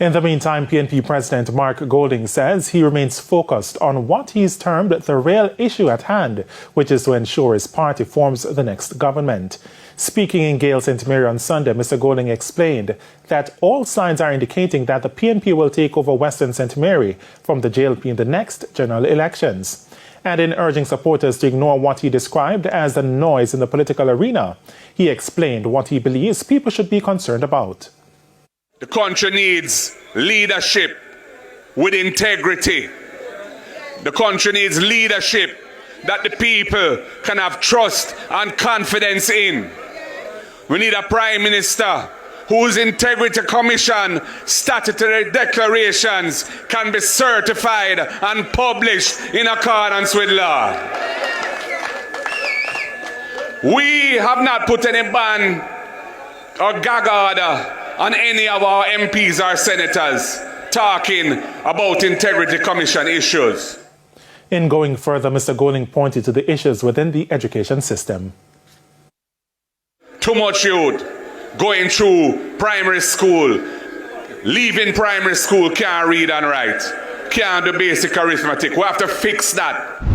In the meantime, PNP President Mark Golding says he remains focused on what he's termed the real issue at hand, which is to ensure his party forms the next government. Speaking in Gale St. Mary on Sunday, Mr. Golding explained that all signs are indicating that the PNP will take over Western St. Mary from the JLP in the next general elections. And in urging supporters to ignore what he described as the noise in the political arena, he explained what he believes people should be concerned about. The country needs leadership with integrity. The country needs leadership that the people can have trust and confidence in. We need a prime minister whose integrity commission statutory declarations can be certified and published in accordance with law. We have not put any ban or gag order on any of our MPs or senators talking about integrity commission issues. In going further, Mr. Golding pointed to the issues within the education system. Too much youth going through primary school, leaving primary school, can't read and write, can't do basic arithmetic. We have to fix that.